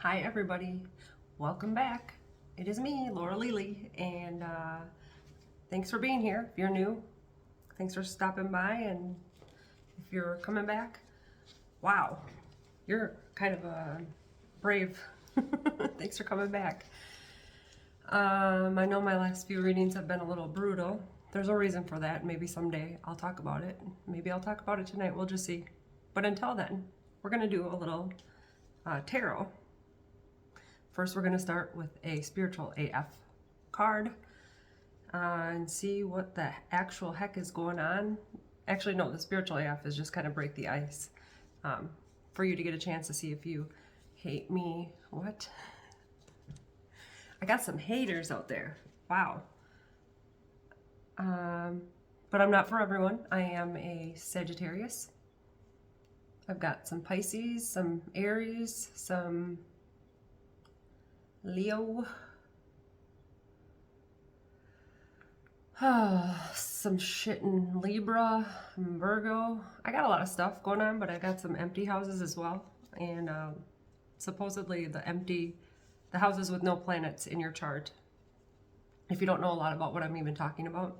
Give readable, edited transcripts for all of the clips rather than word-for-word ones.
Hi everybody, welcome back. It is me, Laura Lely, and thanks for being here. If you're new, thanks for stopping by, and if you're coming back, wow, you're kind of brave. Thanks for coming back. I know my last few readings have been a little brutal. There's a reason for that. Maybe someday I'll talk about it. Maybe I'll talk about it tonight. We'll just see. But until then, we're going to do a little tarot. First, we're going to start with a spiritual AF card and see what the actual heck is going on. Actually, no, the spiritual AF is just kind of break the ice for you to get a chance to see if you hate me. What? I got some haters out there. Wow. But I'm not for everyone. I am a Sagittarius. I've got some Pisces, some Aries, some Leo, some shit in Libra, and Virgo. I got a lot of stuff going on, but I got some empty houses as well. And supposedly the houses with no planets in your chart. If you don't know a lot about what I'm even talking about,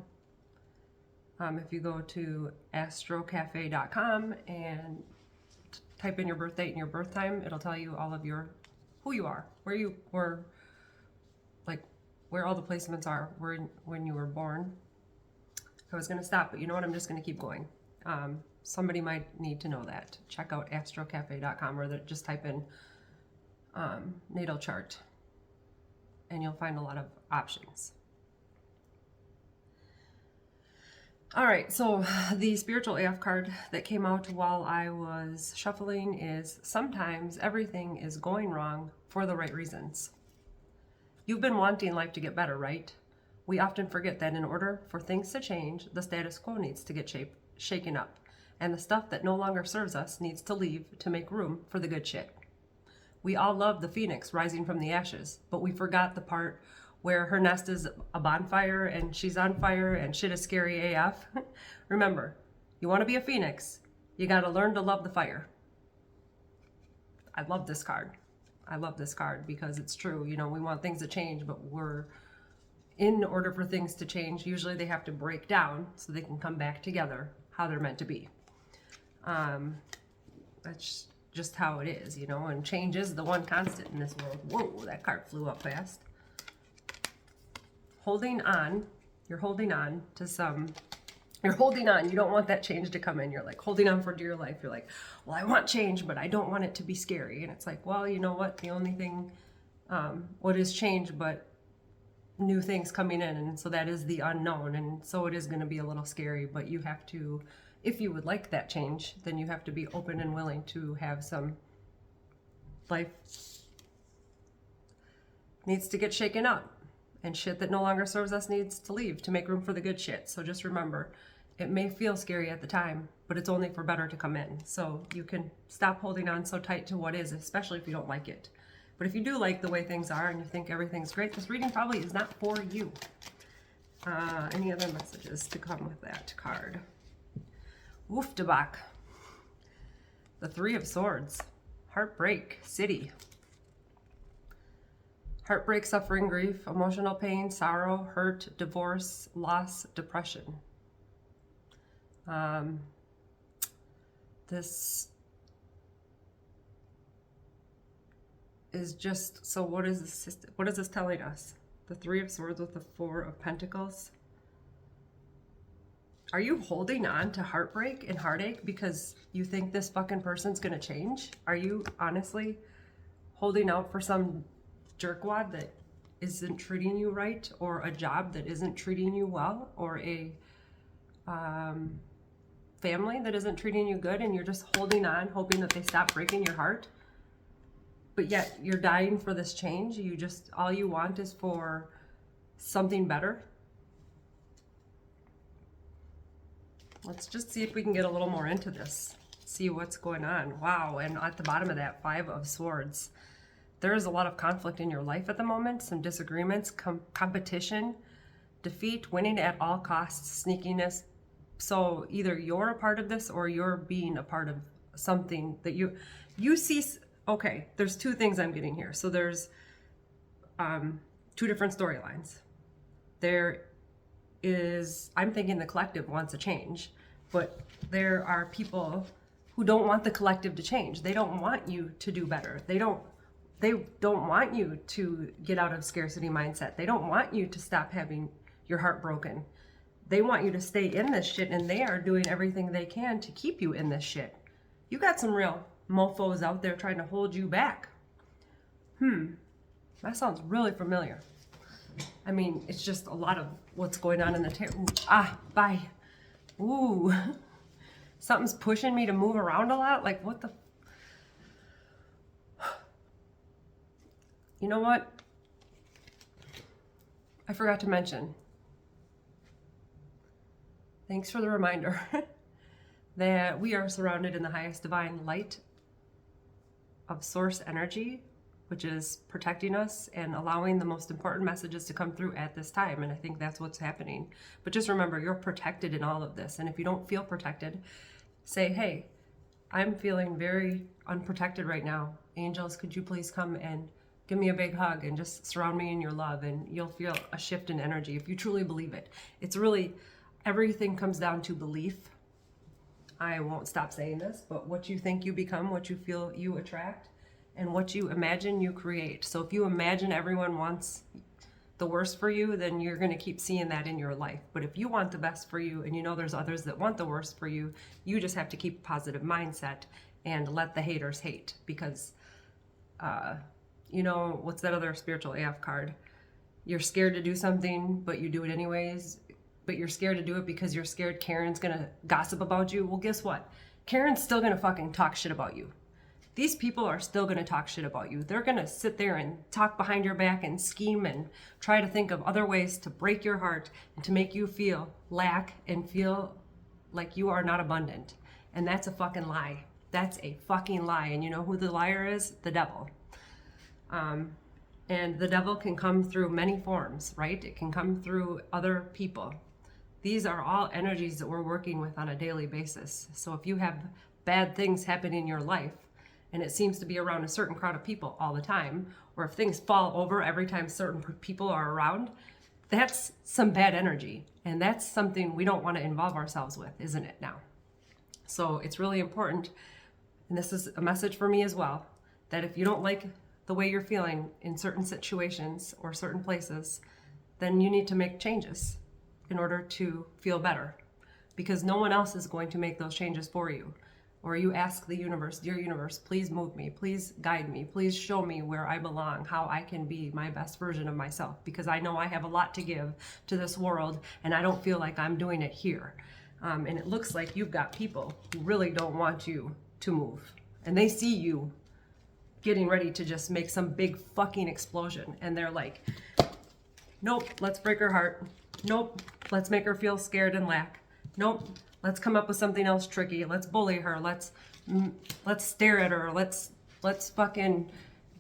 if you go to astrocafe.com and type in your birth date and your birth time, it'll tell you all of your who you are, where all the placements are, when you were born. I was going to stop, but you know what? I'm just going to keep going. Somebody might need to know that. Check out astrocafe.com, or just type in natal chart, and you'll find a lot of options. All right, so the spiritual AF card that came out while I was shuffling is sometimes everything is going wrong for the right reasons. You've been wanting life to get better, right? We often forget that in order for things to change, the status quo needs to get shaken up, and the stuff that no longer serves us needs to leave to make room for the good shit. We all love the phoenix rising from the ashes, but we forgot the part where her nest is a bonfire and she's on fire and shit is scary AF. Remember, you want to be a phoenix, you got to learn to love the fire. I love this card. I love this card because it's true. You know, we want things to change, but in order for things to change, usually they have to break down so they can come back together how they're meant to be. That's just how it is, you know, and change is the one constant in this world. Whoa, that card flew up fast. Holding on, you're holding on to you're holding on. You don't want that change to come in. You're like holding on for dear life. You're like, well, I want change, but I don't want it to be scary. And it's like, well, you know what? The only thing, what is change but new things coming in. And so that is the unknown. And so it is going to be a little scary, but you have to, if you would like that change, then you have to be open and willing to have some life needs to get shaken up. And shit that no longer serves us needs to leave to make room for the good shit. So just remember, it may feel scary at the time, but it's only for better to come in. So you can stop holding on so tight to what is, especially if you don't like it. But if you do like the way things are and you think everything's great, this reading probably is not for you. Any other messages to come with that card? Woof debak. The Three of Swords. Heartbreak. City. Heartbreak, suffering, grief, emotional pain, sorrow, hurt, divorce, loss, depression. This is just, so what is this telling us? The Three of Swords with the Four of Pentacles. Are you holding on to heartbreak and heartache because you think this fucking person's gonna change? Are you honestly holding out for some jerkwad that isn't treating you right, or a job that isn't treating you well, or a family that isn't treating you good, and you're just holding on hoping that they stop breaking your heart, but yet you're dying for this change? All you want is for something better? Let's just see if we can get a little more into this, see what's going on. Wow. And at the bottom of that, Five of Swords. There is a lot of conflict in your life at the moment, some disagreements, competition, defeat, winning at all costs, sneakiness. So either you're a part of this or you're being a part of something that you see Okay, there's two things I'm getting here. So there's two different storylines. There is, I'm thinking the collective wants a change, but there are people who don't want the collective to change. They don't want you to do better. They don't want you to get out of scarcity mindset. They don't want you to stop having your heart broken. They want you to stay in this shit, and they are doing everything they can to keep you in this shit. You got some real mofos out there trying to hold you back. That sounds really familiar. I mean, it's just a lot of what's going on in the bye. Ooh. Something's pushing me to move around a lot. Like, what the? You know what? I forgot to mention. Thanks for the reminder that we are surrounded in the highest divine light of source energy, which is protecting us and allowing the most important messages to come through at this time. And I think that's what's happening. But just remember, you're protected in all of this. And if you don't feel protected, say, hey, I'm feeling very unprotected right now. Angels, could you please come and give me a big hug and just surround me in your love, and you'll feel a shift in energy if you truly believe it. It's really, everything comes down to belief. I won't stop saying this, but what you think you become, what you feel you attract, and what you imagine you create. So if you imagine everyone wants the worst for you, then you're going to keep seeing that in your life. But if you want the best for you, and you know there's others that want the worst for you, you just have to keep a positive mindset and let the haters hate. Because you know, what's that other spiritual AF card? You're scared to do something, but you do it anyways. But you're scared to do it because you're scared Karen's gonna gossip about you. Well, guess what? Karen's still gonna fucking talk shit about you. These people are still gonna talk shit about you. They're gonna sit there and talk behind your back and scheme and try to think of other ways to break your heart and to make you feel lack and feel like you are not abundant. And that's a fucking lie. That's a fucking lie. And you know who the liar is? The devil. And the devil can come through many forms, right? It can come through other people. These are all energies that we're working with on a daily basis. So if you have bad things happen in your life, and it seems to be around a certain crowd of people all the time, or if things fall over every time certain people are around, that's some bad energy. And that's something we don't want to involve ourselves with, isn't it now? So it's really important, and this is a message for me as well, that if you don't like the way you're feeling in certain situations or certain places, then you need to make changes in order to feel better, because no one else is going to make those changes for you. Or you ask the universe, dear universe, please move me, please guide me, please show me where I belong, how I can be my best version of myself, because I know I have a lot to give to this world and I don't feel like I'm doing it here. And it looks like you've got people who really don't want you to move, and they see you getting ready to just make some big fucking explosion, and they're like, nope, let's break her heart. Nope, let's make her feel scared and lack. Nope, let's come up with something else tricky. Let's bully her. Let's stare at her. Let's fucking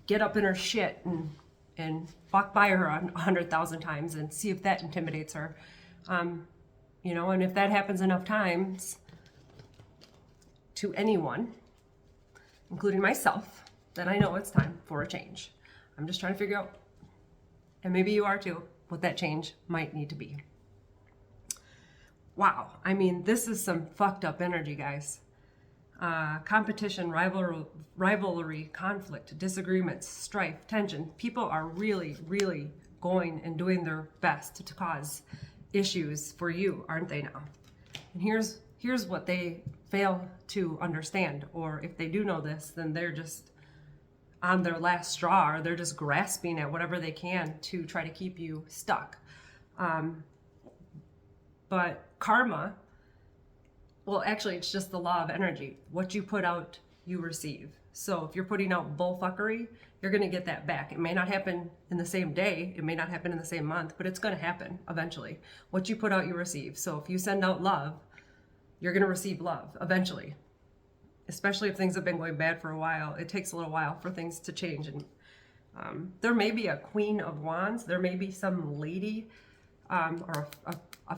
get up in her shit and walk by her 100,000 times and see if that intimidates her. You know, and if that happens enough times to anyone, including myself, then I know it's time for a change. I'm just trying to figure out, and maybe you are too, what that change might need to be. Wow, I mean, this is some fucked up energy, guys. Competition, rivalry, conflict, disagreements, strife, tension. People are really, really going and doing their best to cause issues for you, aren't they now? And here's what they fail to understand, or if they do know this, then they're just on their last straw, or they're just grasping at whatever they can to try to keep you stuck. But karma, well, actually, it's just the law of energy. What you put out, you receive. So if you're putting out bullfuckery, you're going to get that back. It may not happen in the same day. It may not happen in the same month, but it's going to happen eventually. What you put out, you receive. So if you send out love, you're going to receive love eventually. Especially if things have been going bad for a while. It takes a little while for things to change. And there may be a Queen of Wands. There may be some lady or a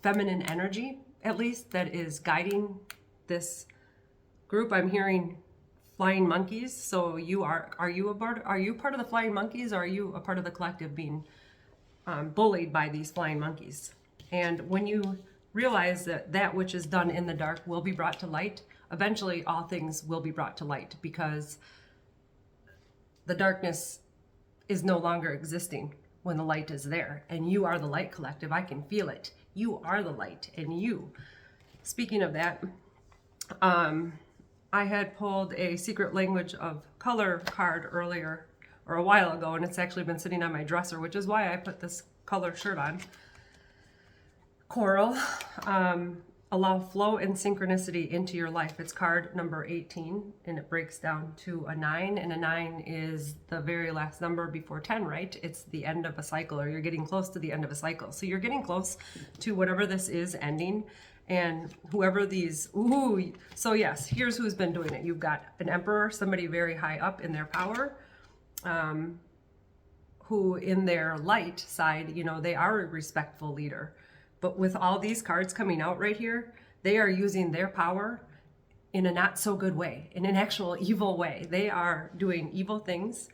feminine energy, at least, that is guiding this group. I'm hearing flying monkeys. So are you part of the flying monkeys, or are you a part of the collective being bullied by these flying monkeys? And when you realize that that which is done in the dark will be brought to light, eventually all things will be brought to light, because the darkness is no longer existing when the light is there. And you are the light, collective. I can feel it. You are the light. And you, speaking of that, I had pulled a secret language of color card earlier, or a while ago, and it's actually been sitting on my dresser, which is why I put this color shirt on. Coral, allow flow and synchronicity into your life. It's card number 18, and it breaks down to a 9, and a 9 is the very last number before 10, right? It's the end of a cycle, or you're getting close to the end of a cycle. So you're getting close to whatever this is ending, and whoever these, so yes, here's who's been doing it. You've got an emperor, somebody very high up in their power, who in their light side, you know, they are a respectful leader. But with all these cards coming out right here, they are using their power in a not so good way, in an actual evil way. They are doing evil things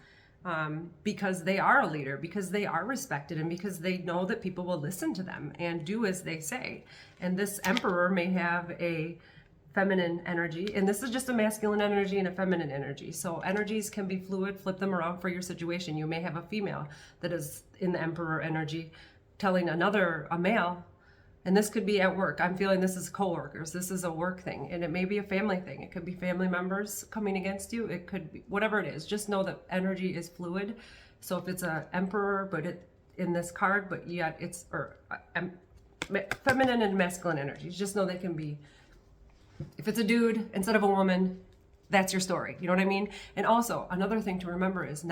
because they are a leader, because they are respected, and because they know that people will listen to them and do as they say. And this emperor may have a feminine energy, and this is just a masculine energy and a feminine energy. So energies can be fluid, flip them around for your situation. You may have a female that is in the emperor energy telling a male, and this could be at work. I'm feeling this is coworkers. This is a work thing, and it may be a family thing. It could be family members coming against you. It could be whatever it is. Just know that energy is fluid. So if it's a emperor, but it in this card, but yet it's feminine and masculine energies, just know they can be. If it's a dude instead of a woman, that's your story. You know what I mean? And also another thing to remember is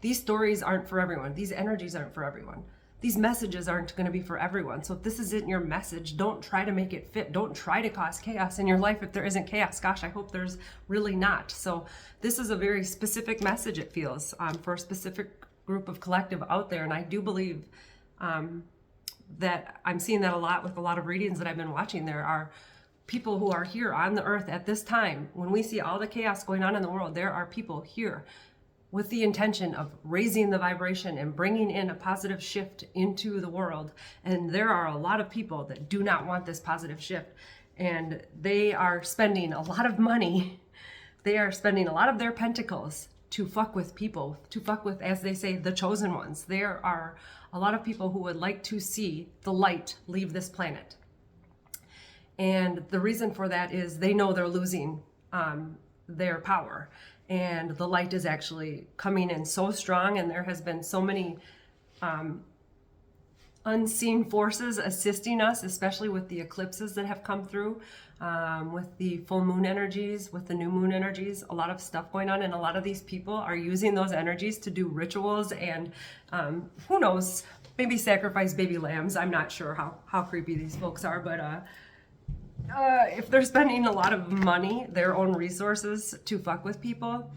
these stories aren't for everyone. These energies aren't for everyone. These messages aren't going to be for everyone. So if this isn't your message, don't try to make it fit. Don't try to cause chaos in your life if there isn't chaos. Gosh, I hope there's really not. So this is a very specific message, it feels, for a specific group of collective out there. And I do believe that I'm seeing that a lot with a lot of readings that I've been watching. There are people who are here on the earth at this time. When we see all the chaos going on in the world, there are people here with the intention of raising the vibration and bringing in a positive shift into the world. And there are a lot of people that do not want this positive shift. And they are spending a lot of money. They are spending a lot of their pentacles to fuck with people, to fuck with, as they say, the chosen ones. There are a lot of people who would like to see the light leave this planet. And the reason for that is they know they're losing their power. And the light is actually coming in so strong, and there has been so many unseen forces assisting us, especially with the eclipses that have come through, with the full moon energies, with the new moon energies, a lot of stuff going on. And a lot of these people are using those energies to do rituals and who knows, maybe sacrifice baby lambs. I'm not sure how creepy these folks are, but if they're spending a lot of money, their own resources to fuck with people,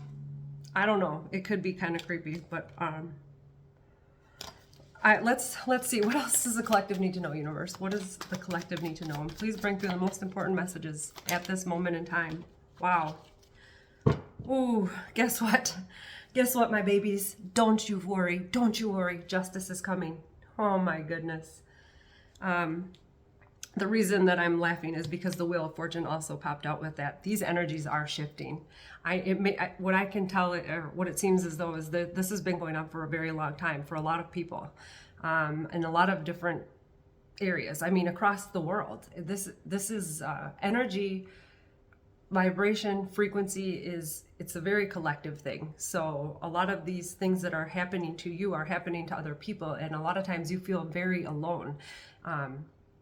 I don't know. It could be kind of creepy, but let's see. What else does the collective need to know, universe? What does the collective need to know? And please bring through the most important messages at this moment in time. Wow. Ooh, guess what? Guess what, my babies? Don't you worry. Don't you worry. Justice is coming. Oh my goodness. The reason that I'm laughing is because the Wheel of Fortune also popped out with that. These energies are shifting. What I can tell, or what it seems as though, is that this has been going on for a very long time for a lot of people, in a lot of different areas. I mean, across the world. This is energy, vibration, frequency it's a very collective thing. So a lot of these things that are happening to you are happening to other people, and a lot of times you feel very alone.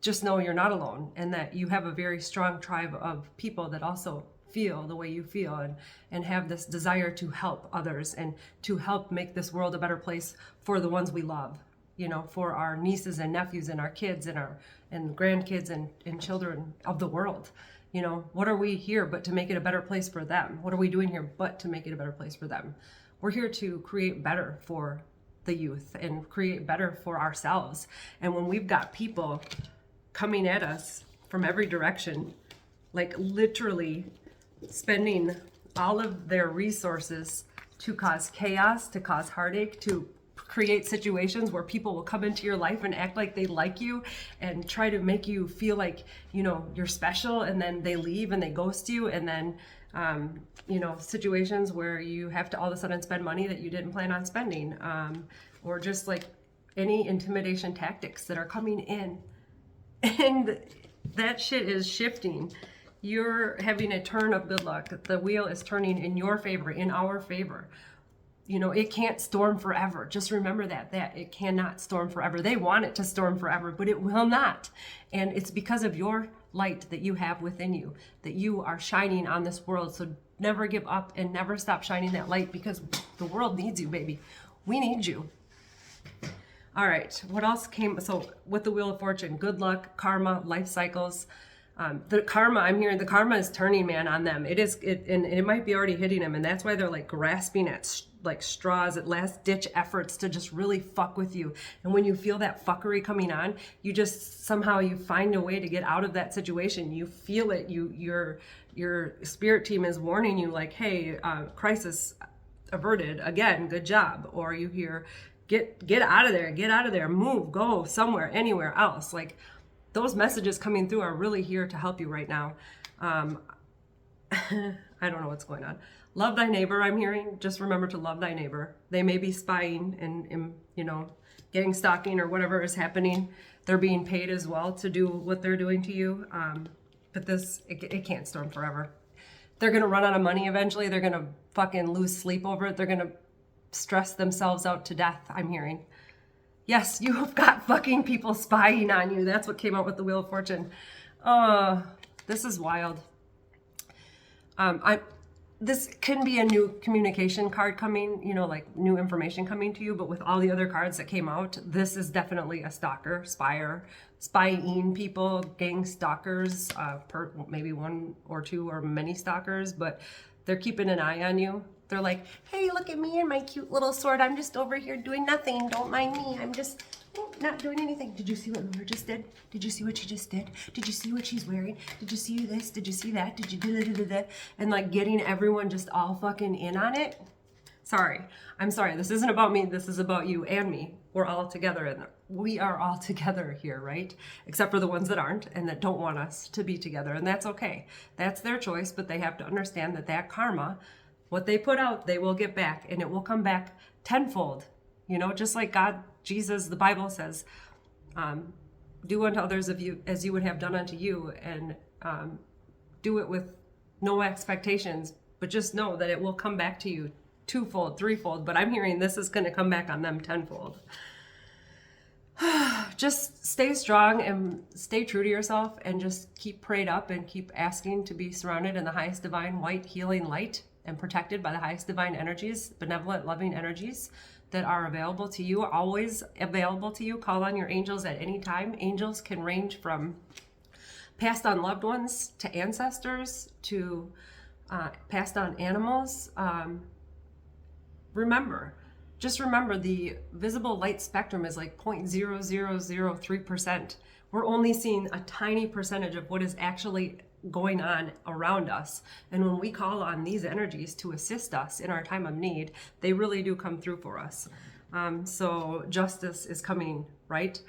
Just know you're not alone, and that you have a very strong tribe of people that also feel the way you feel, and have this desire to help others and to help make this world a better place for the ones we love, you know, for our nieces and nephews and our kids and grandkids and children of the world. You know, what are we here but to make it a better place for them? What are we doing here but to make it a better place for them? We're here to create better for the youth and create better for ourselves. And when we've got people coming at us from every direction, like literally spending all of their resources to cause chaos, to cause heartache, to create situations where people will come into your life and act like they like you and try to make you feel like, you know, you're special, and then they leave and they ghost you, and then you know, situations where you have to all of a sudden spend money that you didn't plan on spending, or just like any intimidation tactics that are coming in. And that shit is shifting. You're having a turn of good luck. The wheel is turning in your favor, in our favor. You know, it can't storm forever. Just remember that it cannot storm forever. They want it to storm forever, but it will not. And it's because of your light that you have within you, that you are shining on this world. So never give up and never stop shining that light, because the world needs you, baby. We need you. All right, what else came? So with the Wheel of Fortune, good luck, karma, life cycles. The karma, I'm hearing the karma is turning, man, on them. And it might be already hitting them, and that's why they're like grasping at like straws, at last ditch efforts to just really fuck with you. And when you feel that fuckery coming on, you just somehow you find a way to get out of that situation. You feel it. Your spirit team is warning you, like, hey, crisis averted. Again, good job. Or you hear, get out of there, move, go somewhere, anywhere else. Like, those messages coming through are really here to help you right now. I don't know what's going on. Love thy neighbor, I'm hearing. Just remember to love thy neighbor. They may be spying and you know, getting stalking or whatever is happening. They're being paid as well to do what they're doing to you. But it can't storm forever. They're going to run out of money eventually. They're going to fucking lose sleep over it. They're going to stress themselves out to death, I'm hearing. Yes, you have got fucking people spying on you. That's what came out with the Wheel of Fortune. This is wild. This can be a new communication card coming, you know, like new information coming to you, but with all the other cards that came out, this is definitely a stalker, spying people, gang stalkers, maybe one or two or many stalkers, but they're keeping an eye on you. They're like, hey, look at me and my cute little sword. I'm just over here doing nothing. Don't mind me. I'm just not doing anything. Did you see what Laura just did? Did you see what she just did? Did you see what she's wearing? Did you see this? Did you see that? Did you do that? And like getting everyone just all fucking in on it. Sorry. I'm sorry. This isn't about me. This is about you and me. We're all together, and we are all together here, right? Except for the ones that aren't and that don't want us to be together. And that's okay. That's their choice, but they have to understand that karma, what they put out, they will get back, and it will come back tenfold. You know, just like God, Jesus, the Bible says, do unto others of you as you would have done unto you, and do it with no expectations, but just know that it will come back to you twofold, threefold. But I'm hearing this is going to come back on them tenfold. Just stay strong and stay true to yourself, and just keep prayed up and keep asking to be surrounded in the highest divine white healing light and protected by the highest divine energies, benevolent, loving energies that are available to you, always available to you. Call on your angels at any time. Angels can range from passed on loved ones to ancestors to passed on animals. Just remember the visible light spectrum is like 0.0003%. We're only seeing a tiny percentage of what is actually going on around us. And when we call on these energies to assist us in our time of need, they really do come through for us. So justice is coming, right?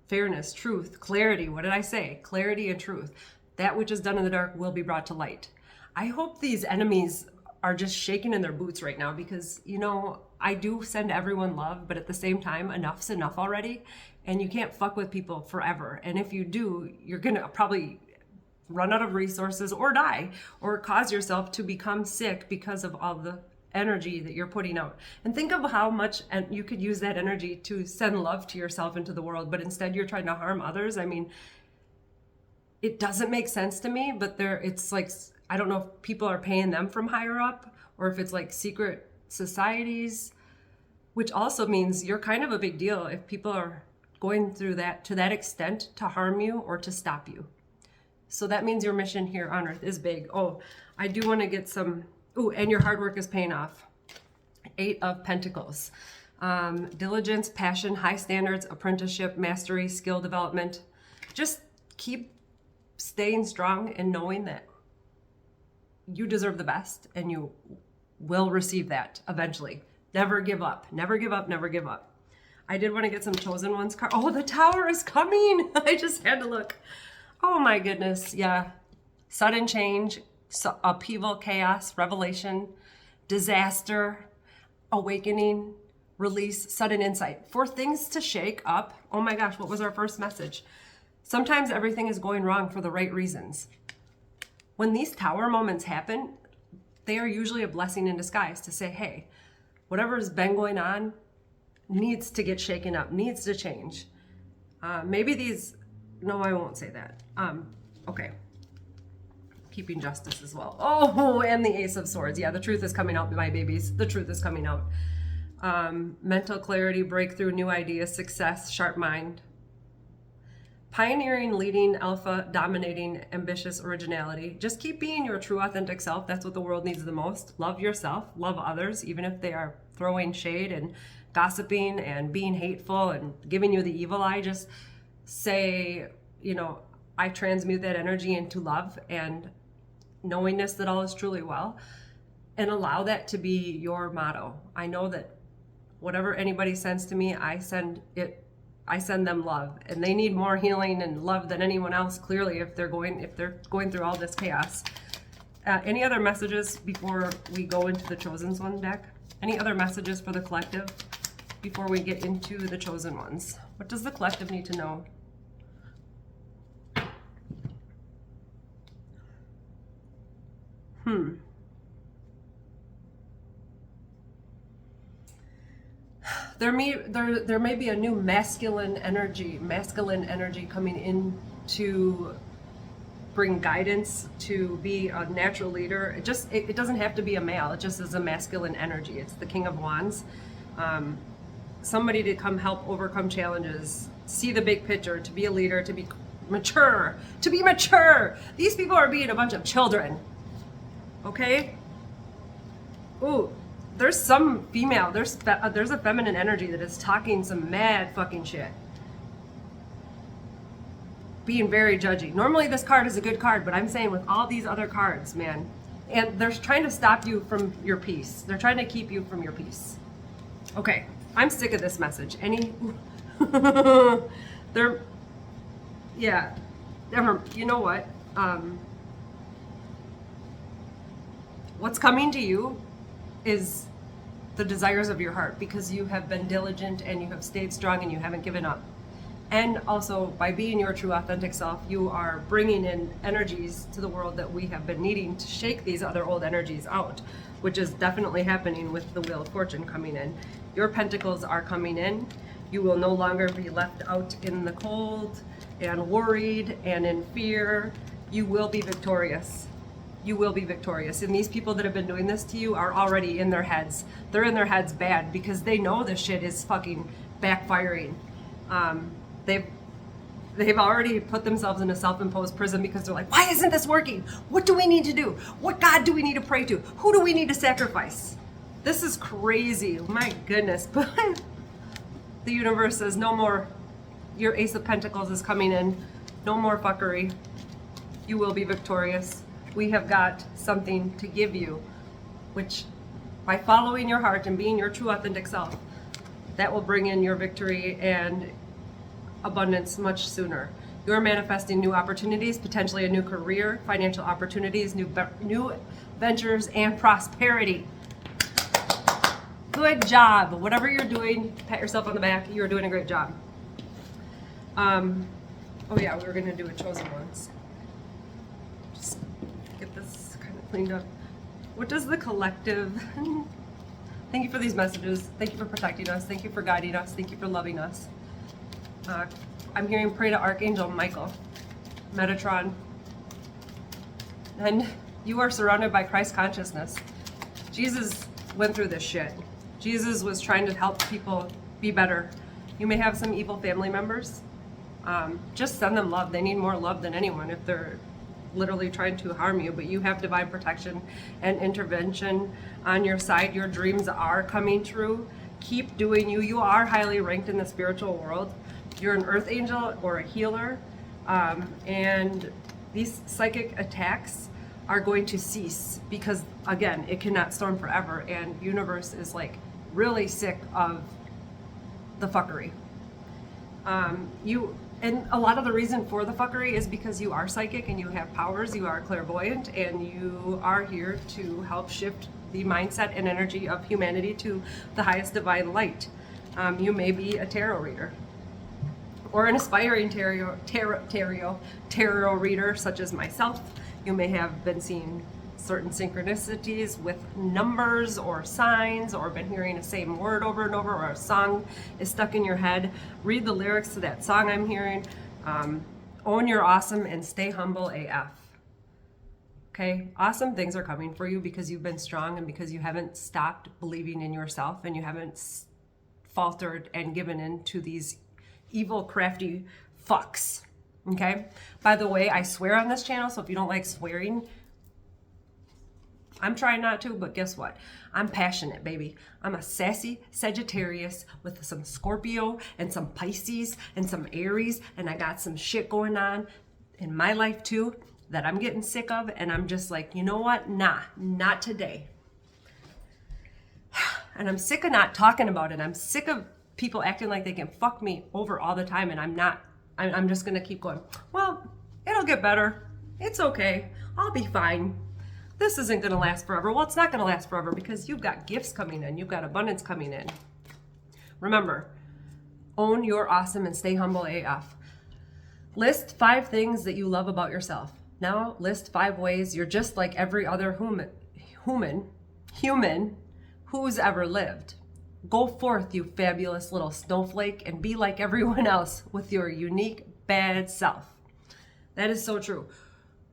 Fairness, truth, clarity. What did I say? Clarity and truth. That which is done in the dark will be brought to light. I hope these enemies are just shaking in their boots right now, because, you know, I do send everyone love, but at the same time, enough's enough already. And you can't fuck with people forever. And if you do, you're going to probably run out of resources or die or cause yourself to become sick because of all the energy that you're putting out. And think of how much you could use that energy to send love to yourself into the world, but instead you're trying to harm others. I mean, it doesn't make sense to me, but it's like, I don't know if people are paying them from higher up or if it's like secret societies, which also means you're kind of a big deal if people are going through that to that extent to harm you or to stop you. So that means your mission here on Earth is big. Oh, I do want to get some, and your hard work is paying off. 8 of Pentacles. Diligence, passion, high standards, apprenticeship, mastery, skill development. Just keep staying strong and knowing that you deserve the best, and you will receive that eventually. Never give up. Never give up. Never give up. I did want to get some Chosen Ones card. Oh, the Tower is coming. I just had to look. Oh my goodness. Yeah. Sudden change, upheaval, chaos, revelation, disaster, awakening, release, sudden insight. For things to shake up. Oh my gosh, what was our first message? Sometimes everything is going wrong for the right reasons. When these Tower moments happen, they are usually a blessing in disguise to say, hey, whatever has been going on needs to get shaken up, needs to change. Maybe these, no, I won't say that. Okay. Keeping justice as well. Oh, and the Ace of Swords. Yeah, the truth is coming out, my babies. The truth is coming out. Mental clarity, breakthrough, new ideas, success, sharp mind. Pioneering, leading, alpha, dominating, ambitious, originality. Just keep being your true, authentic self. That's what the world needs the most. Love yourself, love others, even if they are throwing shade and gossiping and being hateful and giving you the evil eye. Just say, you know, I transmute that energy into love and knowingness that all is truly well, and allow that to be your motto. I know that whatever anybody sends to me, I send them love, and they need more healing and love than anyone else, clearly, if they're going through all this chaos. Any other messages before we go into the Chosen One deck? Any other messages for the collective before we get into the Chosen Ones? What does the collective need to know? There may be a new masculine energy coming in to bring guidance, to be a natural leader. It doesn't have to be a male. It just is a masculine energy. It's the King of Wands. Somebody to come help overcome challenges, see the big picture, to be a leader, to be mature. These people are being a bunch of children. Okay? Ooh. There's some female, there's a feminine energy that is talking some mad fucking shit. Being very judgy. Normally this card is a good card, but I'm saying with all these other cards, man, and they're trying to stop you from your peace. They're trying to keep you from your peace. Okay, I'm sick of this message. Yeah, you know what? What's coming to you is the desires of your heart, because you have been diligent and you have stayed strong and you haven't given up. And also, by being your true authentic self, you are bringing in energies to the world that we have been needing to shake these other old energies out, which is definitely happening with the Wheel of Fortune coming in. Your pentacles are coming in. You will no longer be left out in the cold and worried and in fear. You will be victorious. You will be victorious. And these people that have been doing this to you are already in their heads. They're in their heads bad because they know this shit is fucking backfiring. They've already put themselves in a self-imposed prison because they're like, why isn't this working? What do we need to do? What God do we need to pray to? Who do we need to sacrifice? This is crazy. My goodness. But the universe says no more. Your Ace of Pentacles is coming in. No more fuckery. You will be victorious. We have got something to give you, which by following your heart and being your true authentic self, that will bring in your victory and abundance much sooner. You're manifesting new opportunities, potentially a new career, financial opportunities, new ventures, and prosperity. Good job. Whatever you're doing, pat yourself on the back. You're doing a great job. Oh yeah, we were going to do a Chosen Ones. Just get this kind of cleaned up. What does the collective... Thank you for these messages. Thank you for protecting us. Thank you for guiding us. Thank you for loving us. I'm hearing pray to Archangel Michael, Metatron. And you are surrounded by Christ consciousness. Jesus went through this shit. Jesus was trying to help people be better. You may have some evil family members. Just send them love. They need more love than anyone if they're literally trying to harm you, but you have divine protection and intervention on your side. Your dreams are coming true. Keep doing you. You are highly ranked in the spiritual world. You're an earth angel or a healer, and these psychic attacks are going to cease because, again, it cannot storm forever, and universe is like really sick of the fuckery. And a lot of the reason for the fuckery is because you are psychic and you have powers, you are clairvoyant, and you are here to help shift the mindset and energy of humanity to the highest divine light. You may be a tarot reader or an aspiring tarot reader such as myself. You may have been seeing certain synchronicities with numbers or signs, or been hearing the same word over and over, or a song is stuck in your head. Read the lyrics to that song I'm hearing. Own your awesome and stay humble AF. Okay, awesome things are coming for you because you've been strong and because you haven't stopped believing in yourself and you haven't faltered and given in to these evil, crafty fucks. Okay, by the way, I swear on this channel, so if you don't like swearing, I'm trying not to, but guess what? I'm passionate, baby. I'm a sassy Sagittarius with some Scorpio and some Pisces and some Aries, and I got some shit going on in my life too that I'm getting sick of, and I'm just like, you know what? Nah, not today. And I'm sick of not talking about it. I'm sick of people acting like they can fuck me over all the time, and I'm just gonna keep going, well, it'll get better. It's okay. I'll be fine. This isn't going to last forever. Well, it's not going to last forever because you've got gifts coming in. You've got abundance coming in. Remember, own your awesome and stay humble AF. List 5 things that you love about yourself. Now list 5 ways you're just like every other human who's ever lived. Go forth, you fabulous little snowflake, and be like everyone else with your unique bad self. That is so true.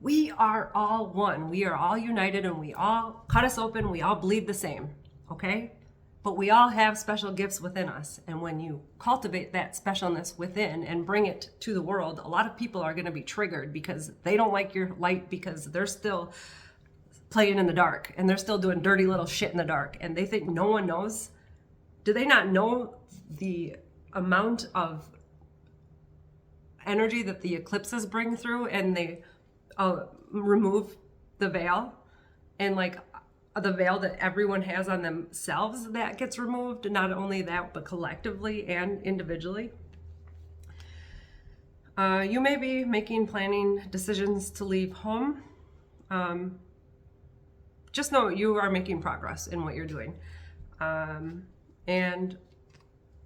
We are all one. We are all united, and we all cut us open. We all bleed the same, okay? But we all have special gifts within us. And when you cultivate that specialness within and bring it to the world, a lot of people are going to be triggered because they don't like your light because they're still playing in the dark and they're still doing dirty little shit in the dark. And they think no one knows. Do they not know the amount of energy that the eclipses bring through, and they remove the veil, and like the veil that everyone has on themselves that gets removed? Not only that, but collectively and individually. You may be planning decisions to leave home. Just know you are making progress in what you're doing. And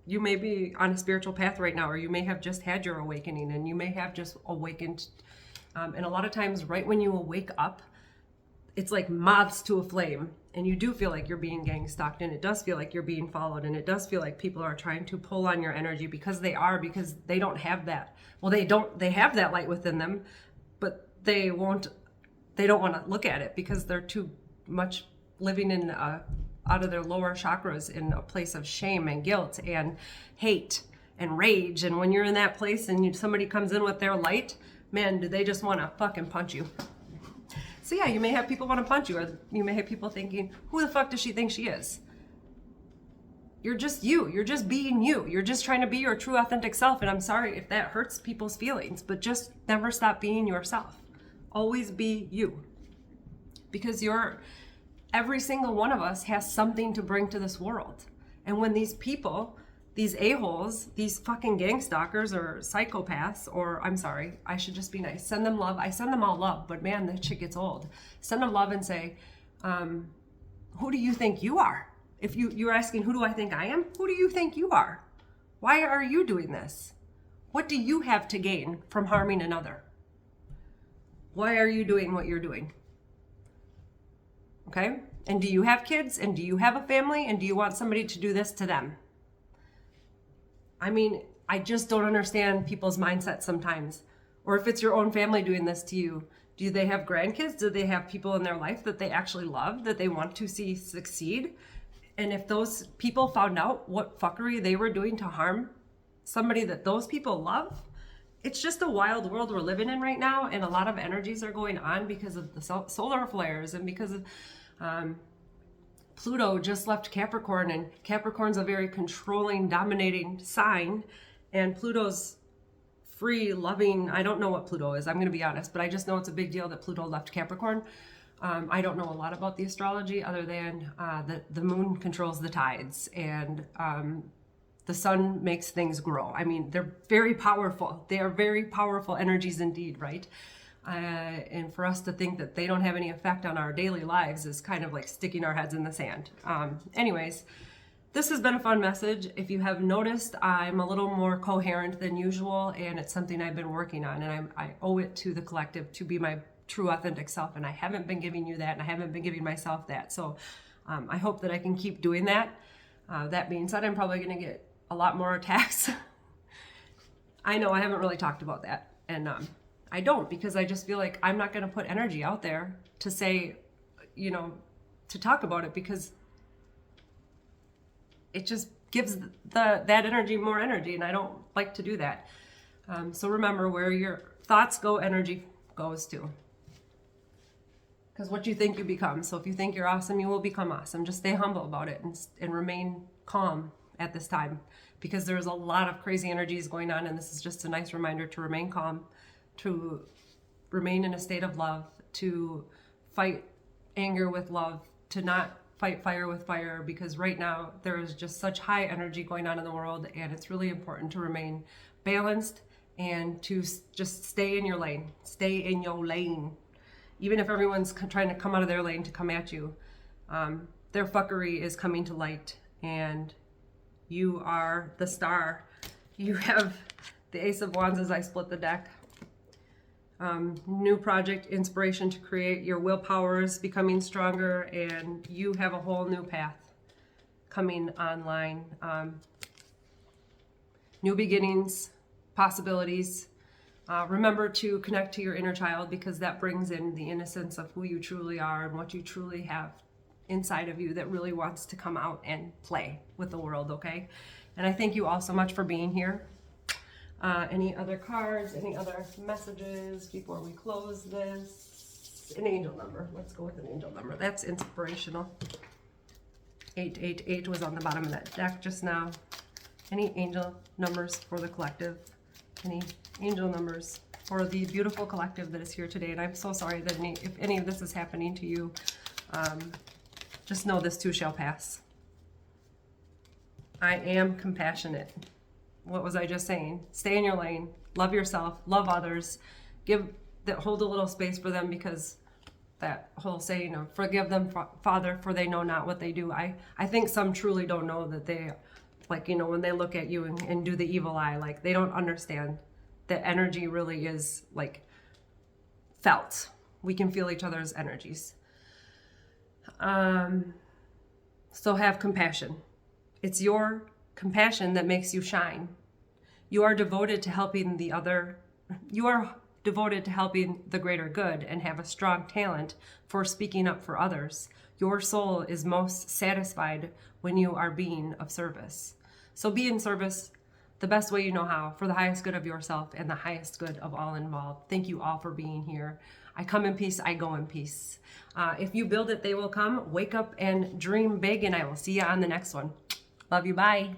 you may be on a spiritual path right now, or you may have just had your awakening, and you may have just awakened. And a lot of times right when you wake up, it's like moths to a flame, and you do feel like you're being gang stalked, and it does feel like you're being followed, and it does feel like people are trying to pull on your energy because they don't have that. Well, they have that light within them, but they don't want to look at it because they're too much living in out of their lower chakras in a place of shame and guilt and hate and rage. And when you're in that place and somebody comes in with their light, man, do they just want to fucking punch you. So yeah, you may have people want to punch you, or you may have people thinking, who the fuck does she think she is? You're just you. You're just being you. You're just trying to be your true authentic self. And I'm sorry if that hurts people's feelings, but just never stop being yourself. Always be you. Because every single one of us has something to bring to this world. And when these people, these a-holes, these fucking gang stalkers or psychopaths, or I'm sorry, I should just be nice. Send them love. I send them all love, but man, that shit gets old. Send them love and say, who do you think you are? If you're asking, who do I think I am? Who do you think you are? Why are you doing this? What do you have to gain from harming another? Why are you doing what you're doing? Okay? And do you have kids? And do you have a family? And do you want somebody to do this to them? I mean, I just don't understand people's mindset sometimes. Or if it's your own family doing this to you, do they have grandkids? Do they have people in their life that they actually love, that they want to see succeed? And if those people found out what fuckery they were doing to harm somebody that those people love, it's just a wild world we're living in right now. And a lot of energies are going on because of the solar flares and because of Pluto just left Capricorn, and Capricorn's a very controlling, dominating sign, and Pluto's free, loving, I don't know what Pluto is, I'm going to be honest, but I just know it's a big deal that Pluto left Capricorn. I don't know a lot about the astrology other than the moon controls the tides, and the sun makes things grow. I mean, they're very powerful. They are very powerful energies indeed, right? And for us to think that they don't have any effect on our daily lives is kind of like sticking our heads in the sand. Anyways, this has been a fun message. If you have noticed, I'm a little more coherent than usual, and it's something I've been working on, and I owe it to the collective to be my true authentic self, and I haven't been giving you that, and I haven't been giving myself that. So I hope that I can keep doing that. That being said, I'm probably going to get a lot more attacks. I know I haven't really talked about that, and I don't, because I just feel like I'm not going to put energy out there to say, you know, to talk about it, because it just gives that energy more energy, and I don't like to do that. So remember, where your thoughts go, energy goes to. Because what you think, you become. So if you think you're awesome, you will become awesome. Just stay humble about it and remain calm at this time, because there's a lot of crazy energies going on, and this is just a nice reminder to remain calm, to remain in a state of love, to fight anger with love, to not fight fire with fire, because right now there is just such high energy going on in the world, and it's really important to remain balanced and to just stay in your lane. Stay in your lane. Even if everyone's trying to come out of their lane to come at you, their fuckery is coming to light, and you are the star. You have the Ace of Wands as I split the deck. New project, inspiration to create. Your willpower is becoming stronger, and you have a whole new path coming online. New beginnings, possibilities. Remember to connect to your inner child, because that brings in the innocence of who you truly are and what you truly have inside of you that really wants to come out and play with the world, okay? And I thank you all so much for being here. Any other cards, any other messages before we close this? An angel number. Let's go with an angel number. That's inspirational. 888 was on the bottom of that deck just now. Any angel numbers for the collective? Any angel numbers for the beautiful collective that is here today? And I'm so sorry that if any of this is happening to you, just know this too shall pass. I am compassionate. What was I just saying? Stay in your lane. Love yourself. Love others. Hold a little space for them, because that whole saying of forgive them, Father, for they know not what they do. I think some truly don't know that they, like, you know, when they look at you and do the evil eye, like, they don't understand that energy really is like felt. We can feel each other's energies. So have compassion. It's your compassion that makes you shine. You are devoted to helping the other. You are devoted to helping the greater good and have a strong talent for speaking up for others. Your soul is most satisfied when you are being of service. So be in service the best way you know how, for the highest good of yourself and the highest good of all involved. Thank you all for being here. I come in peace, I go in peace. If you build it, they will come. Wake up and dream big, and I will see you on the next one. Love you, bye.